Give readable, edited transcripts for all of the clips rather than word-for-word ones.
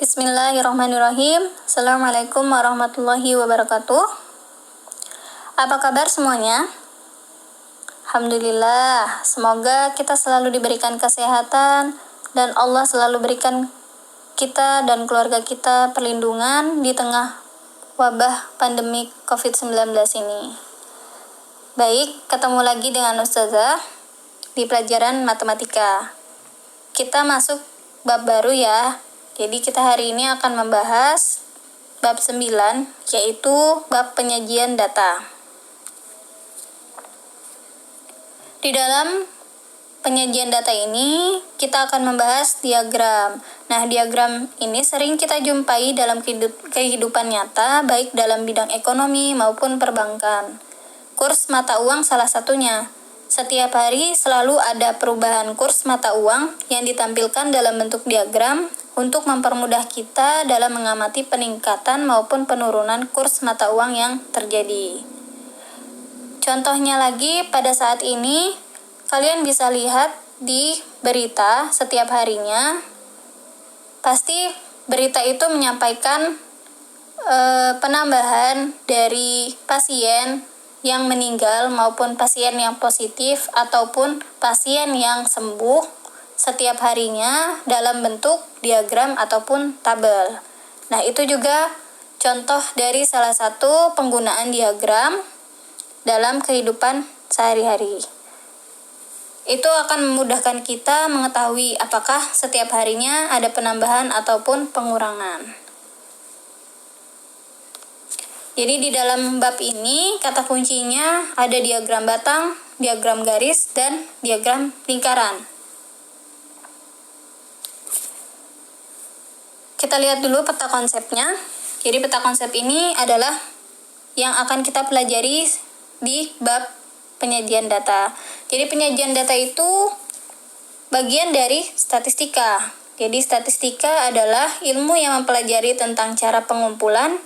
Bismillahirrahmanirrahim. Assalamualaikum warahmatullahi wabarakatuh. Apa kabar semuanya? Alhamdulillah, semoga kita selalu diberikan kesehatan dan Allah selalu berikan kita dan keluarga kita perlindungan di tengah wabah pandemi COVID-19 ini. Baik, ketemu lagi dengan Ustazah di pelajaran matematika. Kita masuk bab baru ya. Jadi kita hari ini akan membahas bab 9, yaitu bab penyajian data. Di dalam penyajian data ini, kita akan membahas diagram. Nah, diagram ini sering kita jumpai dalam kehidupan nyata, baik dalam bidang ekonomi maupun perbankan. Kurs mata uang salah satunya. Setiap hari selalu ada perubahan kurs mata uang yang ditampilkan dalam bentuk diagram untuk mempermudah kita dalam mengamati peningkatan maupun penurunan kurs mata uang yang terjadi. Contohnya lagi, pada saat ini, kalian bisa lihat di berita setiap harinya, pasti berita itu menyampaikan penambahan dari pasien yang meninggal maupun pasien yang positif ataupun pasien yang sembuh setiap harinya dalam bentuk diagram ataupun tabel. Nah, itu juga contoh dari salah satu penggunaan diagram dalam kehidupan sehari-hari. Itu akan memudahkan kita mengetahui apakah setiap harinya ada penambahan ataupun pengurangan. Jadi di dalam bab ini kata kuncinya ada diagram batang, diagram garis, dan diagram lingkaran. Kita lihat dulu peta konsepnya. Jadi peta konsep ini adalah yang akan kita pelajari di bab penyajian data. Jadi penyajian data itu bagian dari statistika. Jadi statistika adalah ilmu yang mempelajari tentang cara pengumpulan,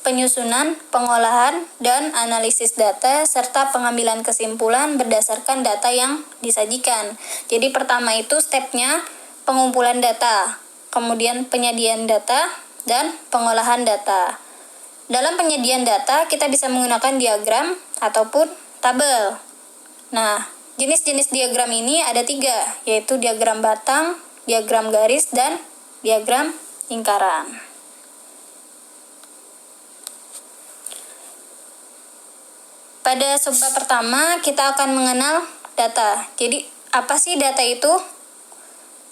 penyusunan, pengolahan, dan analisis data, serta pengambilan kesimpulan berdasarkan data yang disajikan. Jadi pertama itu stepnya pengumpulan data, kemudian penyediaan data, dan pengolahan data. Dalam penyediaan data, kita bisa menggunakan diagram ataupun tabel. Nah, jenis-jenis diagram ini ada 3, yaitu diagram batang, diagram garis, dan diagram lingkaran. Pada subbab pertama, kita akan mengenal data. Jadi, apa sih data itu?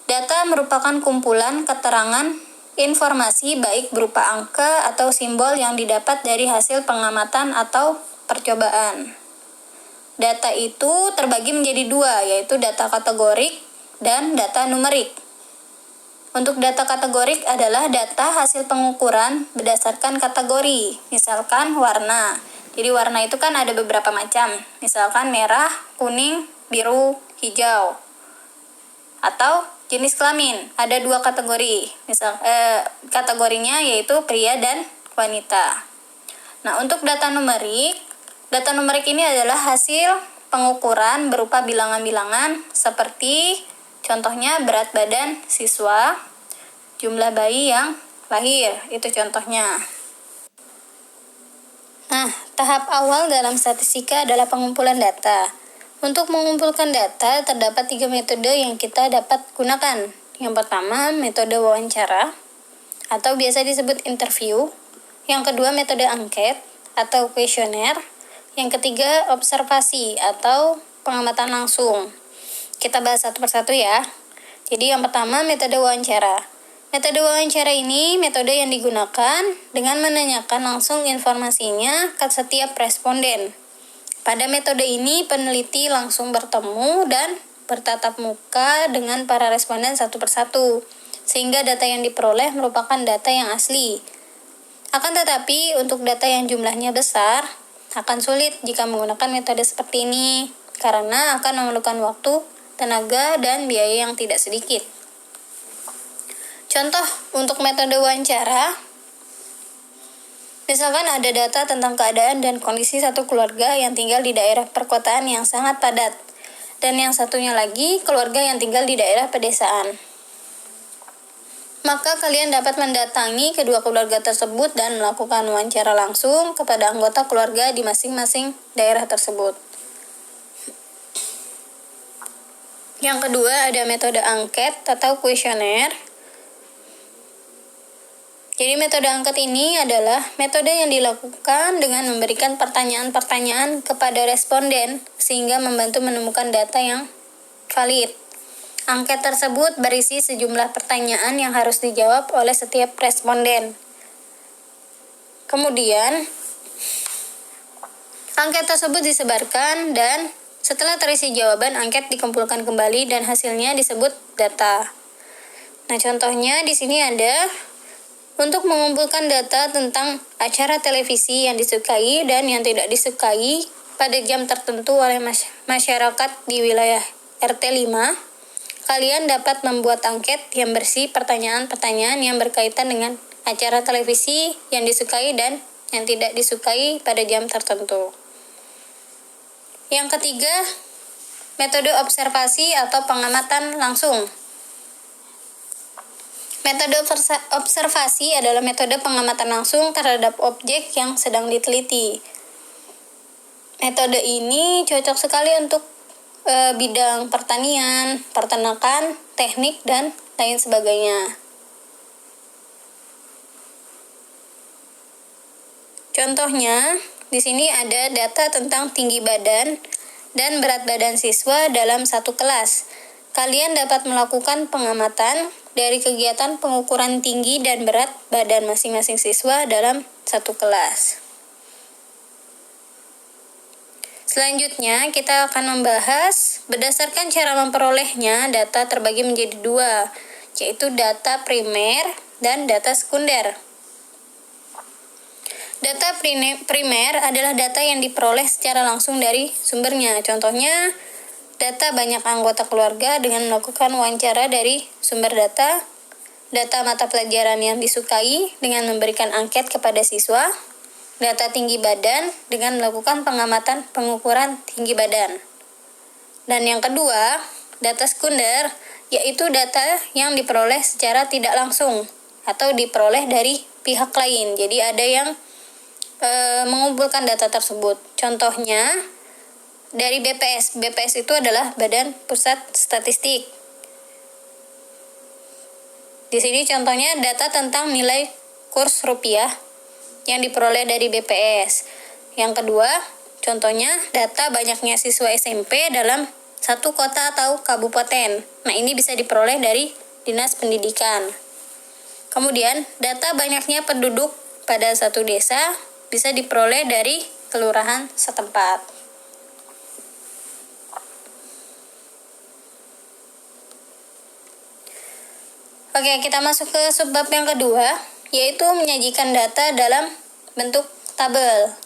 Data merupakan kumpulan keterangan informasi baik berupa angka atau simbol yang didapat dari hasil pengamatan atau percobaan. Data itu terbagi menjadi 2, yaitu data kategorik dan data numerik. Untuk data kategorik adalah data hasil pengukuran berdasarkan kategori, misalkan warna. Jadi warna itu kan ada beberapa macam, misalkan merah, kuning, biru, hijau. Atau jenis kelamin, ada 2 kategori. Kategorinya yaitu pria dan wanita. Nah, untuk data numerik ini adalah hasil pengukuran berupa bilangan-bilangan seperti contohnya berat badan siswa, jumlah bayi yang lahir, itu contohnya. Nah, tahap awal dalam statistika adalah pengumpulan data. Untuk mengumpulkan data, terdapat 3 metode yang kita dapat gunakan. Yang pertama, metode wawancara, atau biasa disebut interview. Yang kedua, metode angket, atau kuesioner. Yang ketiga, observasi, atau pengamatan langsung. Kita bahas satu persatu ya. Jadi yang pertama, metode wawancara. Metode wawancara ini metode yang digunakan dengan menanyakan langsung informasinya ke setiap responden. Pada metode ini, peneliti langsung bertemu dan bertatap muka dengan para responden satu persatu, sehingga data yang diperoleh merupakan data yang asli. Akan tetapi, untuk data yang jumlahnya besar, akan sulit jika menggunakan metode seperti ini, karena akan memerlukan waktu, tenaga, dan biaya yang tidak sedikit. Contoh untuk metode wawancara, misalkan ada data tentang keadaan dan kondisi satu keluarga yang tinggal di daerah perkotaan yang sangat padat, dan yang satunya lagi keluarga yang tinggal di daerah pedesaan. maka kalian dapat mendatangi kedua keluarga tersebut dan melakukan wawancara langsung kepada anggota keluarga di masing-masing daerah tersebut. Yang kedua ada metode angket atau kuesioner. Jadi metode angket ini adalah metode yang dilakukan dengan memberikan pertanyaan-pertanyaan kepada responden sehingga membantu menemukan data yang valid. Angket tersebut berisi sejumlah pertanyaan yang harus dijawab oleh setiap responden. Kemudian, angket tersebut disebarkan dan setelah terisi jawaban, angket dikumpulkan kembali dan hasilnya disebut data. Nah, contohnya di sini ada untuk mengumpulkan data tentang acara televisi yang disukai dan yang tidak disukai pada jam tertentu oleh masyarakat di wilayah RT 5, kalian dapat membuat angket yang berisi pertanyaan-pertanyaan yang berkaitan dengan acara televisi yang disukai dan yang tidak disukai pada jam tertentu. Yang ketiga, metode observasi atau pengamatan langsung. Metode observasi adalah metode pengamatan langsung terhadap objek yang sedang diteliti. Metode ini cocok sekali untuk bidang pertanian, peternakan, teknik, dan lain sebagainya. Contohnya, di sini ada data tentang tinggi badan dan berat badan siswa dalam satu kelas. Kalian dapat melakukan pengamatan dari kegiatan pengukuran tinggi dan berat badan masing-masing siswa dalam satu kelas. Selanjutnya, kita akan membahas berdasarkan cara memperolehnya, data terbagi menjadi dua, yaitu data primer dan data sekunder. Data primer adalah data yang diperoleh secara langsung dari sumbernya. Contohnya, data banyak anggota keluarga dengan melakukan wawancara dari sumber data, data mata pelajaran yang disukai dengan memberikan angket kepada siswa, data tinggi badan dengan melakukan pengamatan pengukuran tinggi badan. Dan yang kedua, data sekunder, yaitu data yang diperoleh secara tidak langsung atau diperoleh dari pihak lain. Jadi ada yang mengumpulkan data tersebut. Contohnya dari BPS. BPS itu adalah Badan Pusat Statistik. Di sini contohnya data tentang nilai kurs rupiah yang diperoleh dari BPS. Yang kedua, contohnya data banyaknya siswa SMP dalam satu kota atau kabupaten. Nah, ini bisa diperoleh dari Dinas Pendidikan. Kemudian, data banyaknya penduduk pada satu desa bisa diperoleh dari kelurahan setempat. Oke, kita masuk ke subbab yang kedua, yaitu menyajikan data dalam bentuk tabel.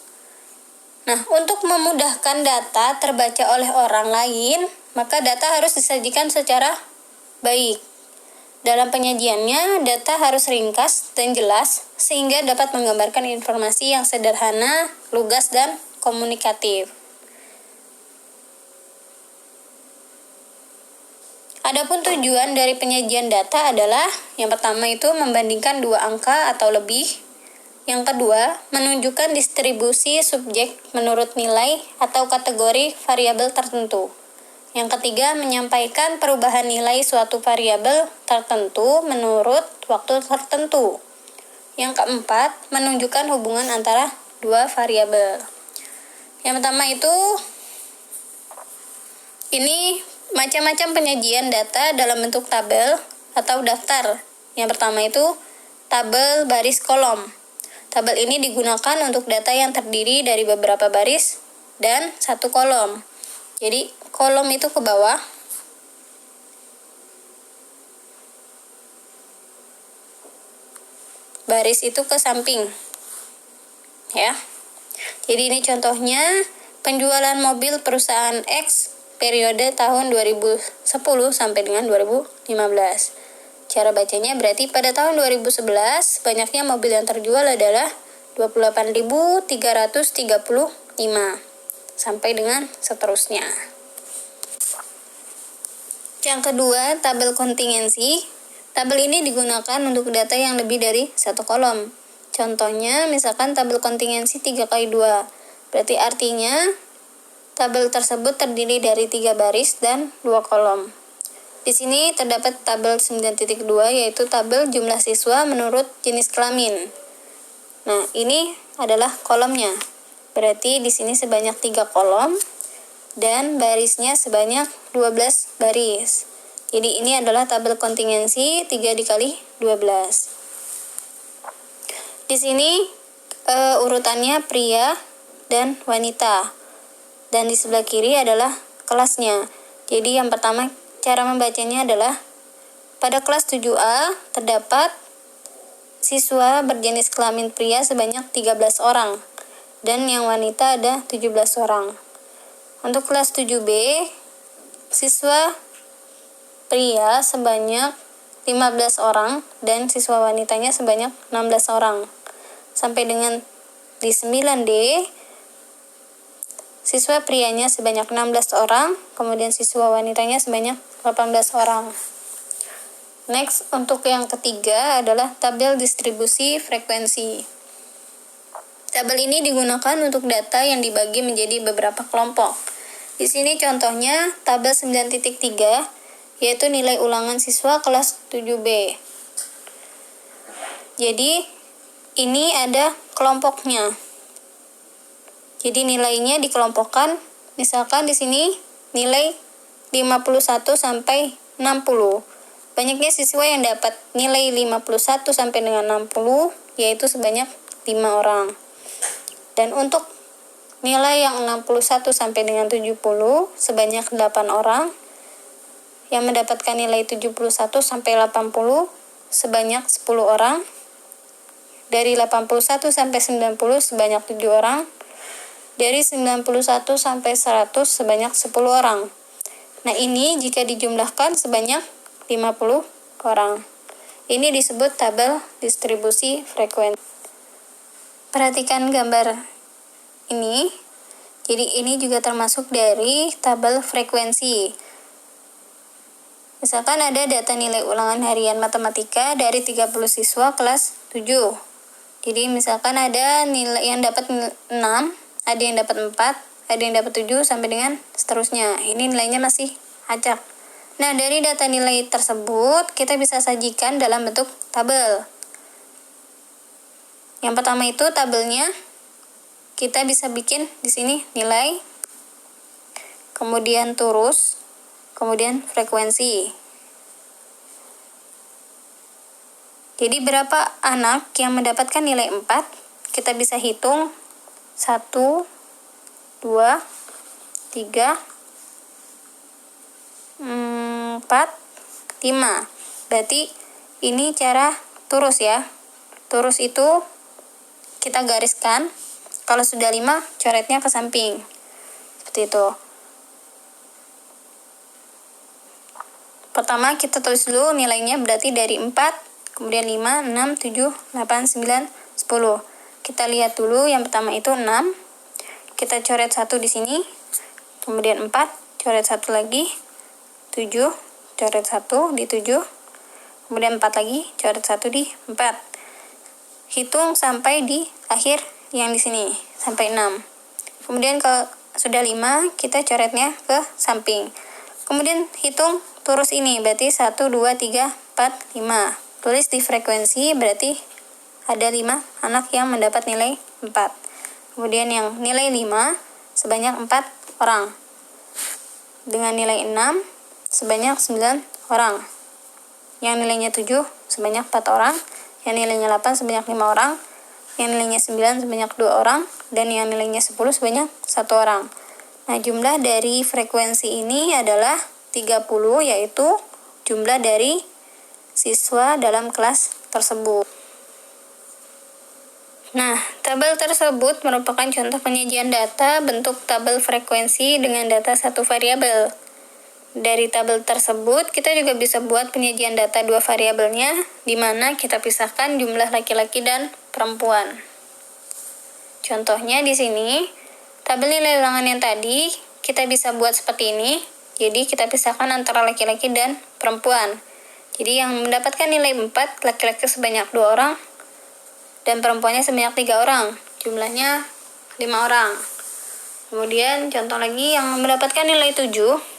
Nah, untuk memudahkan data terbaca oleh orang lain, maka data harus disajikan secara baik. Dalam penyajiannya, data harus ringkas dan jelas sehingga dapat menggambarkan informasi yang sederhana, lugas, dan komunikatif. Adapun tujuan dari penyajian data adalah yang pertama itu membandingkan dua angka atau lebih. Yang kedua, menunjukkan distribusi subjek menurut nilai atau kategori variabel tertentu. Yang ketiga, menyampaikan perubahan nilai suatu variabel tertentu menurut waktu tertentu. Yang keempat, menunjukkan hubungan antara dua variabel. Yang pertama itu, ini macam-macam penyajian data dalam bentuk tabel atau daftar. Yang pertama itu, tabel baris kolom. Tabel ini digunakan untuk data yang terdiri dari beberapa baris dan satu kolom. Jadi, kolom itu ke bawah, baris itu ke samping. Ya. Jadi ini contohnya penjualan mobil perusahaan X periode tahun 2010 sampai dengan 2015. Cara bacanya berarti pada tahun 2011 banyaknya mobil yang terjual adalah 28.335 sampai dengan seterusnya. Yang kedua, tabel kontingensi. Tabel ini digunakan untuk data yang lebih dari satu kolom. Contohnya, misalkan tabel kontingensi 3x2. Berarti artinya, tabel tersebut terdiri dari 3 baris dan 2 kolom. Di sini terdapat tabel 9.2, yaitu tabel jumlah siswa menurut jenis kelamin. Nah, ini adalah kolomnya. Berarti di sini sebanyak 3 kolom dan barisnya sebanyak 12 baris. Jadi ini adalah tabel kontingensi 3 dikali 12. Di sini urutannya pria dan wanita. Dan di sebelah kiri adalah kelasnya. Jadi yang pertama cara membacanya adalah pada kelas 7A terdapat siswa berjenis kelamin pria sebanyak 13 orang dan yang wanita ada 17 orang. Untuk kelas 7B, siswa pria sebanyak 15 orang dan siswa wanitanya sebanyak 16 orang. Sampai dengan di 9D, siswa prianya sebanyak 16 orang, kemudian siswa wanitanya sebanyak 18 orang. Next, untuk yang ketiga adalah tabel distribusi frekuensi. Tabel ini digunakan untuk data yang dibagi menjadi beberapa kelompok. Di sini contohnya tabel 9.3, yaitu nilai ulangan siswa kelas 7B. Jadi, ini ada kelompoknya. Jadi nilainya dikelompokkan, misalkan di sini nilai 51 sampai 60. Banyaknya siswa yang dapat nilai 51 sampai dengan 60 yaitu sebanyak 5 orang. Dan untuk nilai yang 61 sampai dengan 70 sebanyak 8 orang. Yang mendapatkan nilai 71 sampai 80 sebanyak 10 orang. Dari 81 sampai 90 sebanyak 7 orang. Dari 91 sampai 100 sebanyak 10 orang. Nah, ini jika dijumlahkan sebanyak 50 orang. Ini disebut tabel distribusi frekuensi. Perhatikan gambar ini. Jadi ini juga termasuk dari tabel frekuensi. Misalkan ada data nilai ulangan harian matematika dari 30 siswa kelas 7. Jadi misalkan ada nilai yang dapat 6, ada yang dapat 4, ada yang dapat 7 sampai dengan seterusnya. Ini nilainya masih acak. Nah, dari data nilai tersebut kita bisa sajikan dalam bentuk tabel. Yang pertama itu tabelnya kita bisa bikin di sini nilai, kemudian turus, kemudian frekuensi. Jadi berapa anak yang mendapatkan nilai 4? Kita bisa hitung 1, 2, 3, 4, 5. Berarti ini cara turus ya. Turus itu kita gariskan. Kalau sudah 5, coretnya ke samping. Seperti itu. Pertama kita tulis dulu nilainya, berarti dari 4, kemudian 5, 6, 7, 8, 9, 10. Kita lihat dulu yang pertama itu 6. Kita coret 1 di sini. Kemudian 4, coret 1 lagi. 7, coret 1 di 7. Kemudian 4 lagi, coret 1 di 4. Hitung sampai di akhir yang di sini, sampai 6. Kemudian kalau sudah 5, kita coretnya ke samping. Kemudian hitung turus ini, berarti 1, 2, 3, 4, 5. Tulis di frekuensi, berarti ada 5 anak yang mendapat nilai 4. Kemudian yang nilai 5 sebanyak 4 orang. Dengan nilai 6 sebanyak 9 orang. Yang nilainya 7 sebanyak 4 orang. Yang nilainya 8 sebanyak 5 orang. Yang nilainya 9 sebanyak 2 orang. Dan yang nilainya 10 sebanyak 1 orang. Nah, jumlah dari frekuensi ini adalah 30, yaitu jumlah dari siswa dalam kelas tersebut. Nah, tabel tersebut merupakan contoh penyajian data bentuk tabel frekuensi dengan data satu variabel. Dari tabel tersebut, kita juga bisa buat penyajian data 2 variabelnya, di mana kita pisahkan jumlah laki-laki dan perempuan. Contohnya di sini, tabel nilai ulangan yang tadi, kita bisa buat seperti ini. Jadi, kita pisahkan antara laki-laki dan perempuan. Jadi yang mendapatkan nilai 4, laki-laki sebanyak 2 orang dan perempuannya sebanyak 3 orang. Jumlahnya 5 orang. Kemudian contoh lagi yang mendapatkan nilai 7,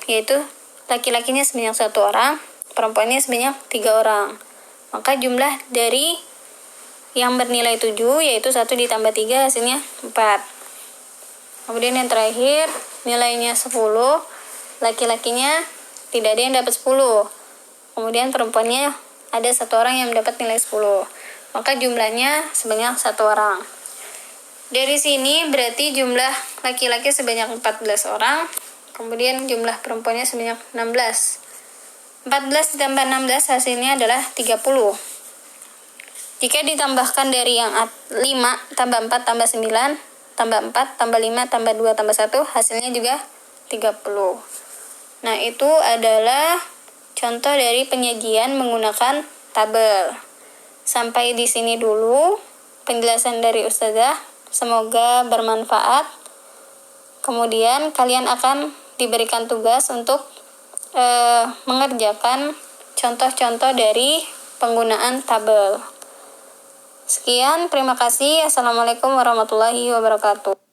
yaitu laki-lakinya sebanyak 1 orang, perempuannya sebanyak 3 orang. Maka jumlah dari yang bernilai 7 yaitu 1 ditambah 3 hasilnya 4. Kemudian yang terakhir nilainya 10, laki-lakinya tidak ada yang dapat 10. Kemudian perempuannya ada 1 orang yang mendapat nilai 10. Maka jumlahnya sebanyak 1 orang. Dari sini berarti jumlah laki-laki sebanyak 14 orang, kemudian jumlah perempuannya sebanyak 16. 14 ditambah 16 hasilnya adalah 30. Jika ditambahkan dari yang 5 tambah 4 tambah 9 tambah 4 tambah 5 tambah 2 tambah 1 hasilnya juga 30. Nah, itu adalah contoh dari penyajian menggunakan tabel. Sampai di sini dulu penjelasan dari Ustazah. Semoga bermanfaat. Kemudian kalian akan diberikan tugas untuk mengerjakan contoh-contoh dari penggunaan tabel. Sekian, terima kasih. Assalamualaikum warahmatullahi wabarakatuh.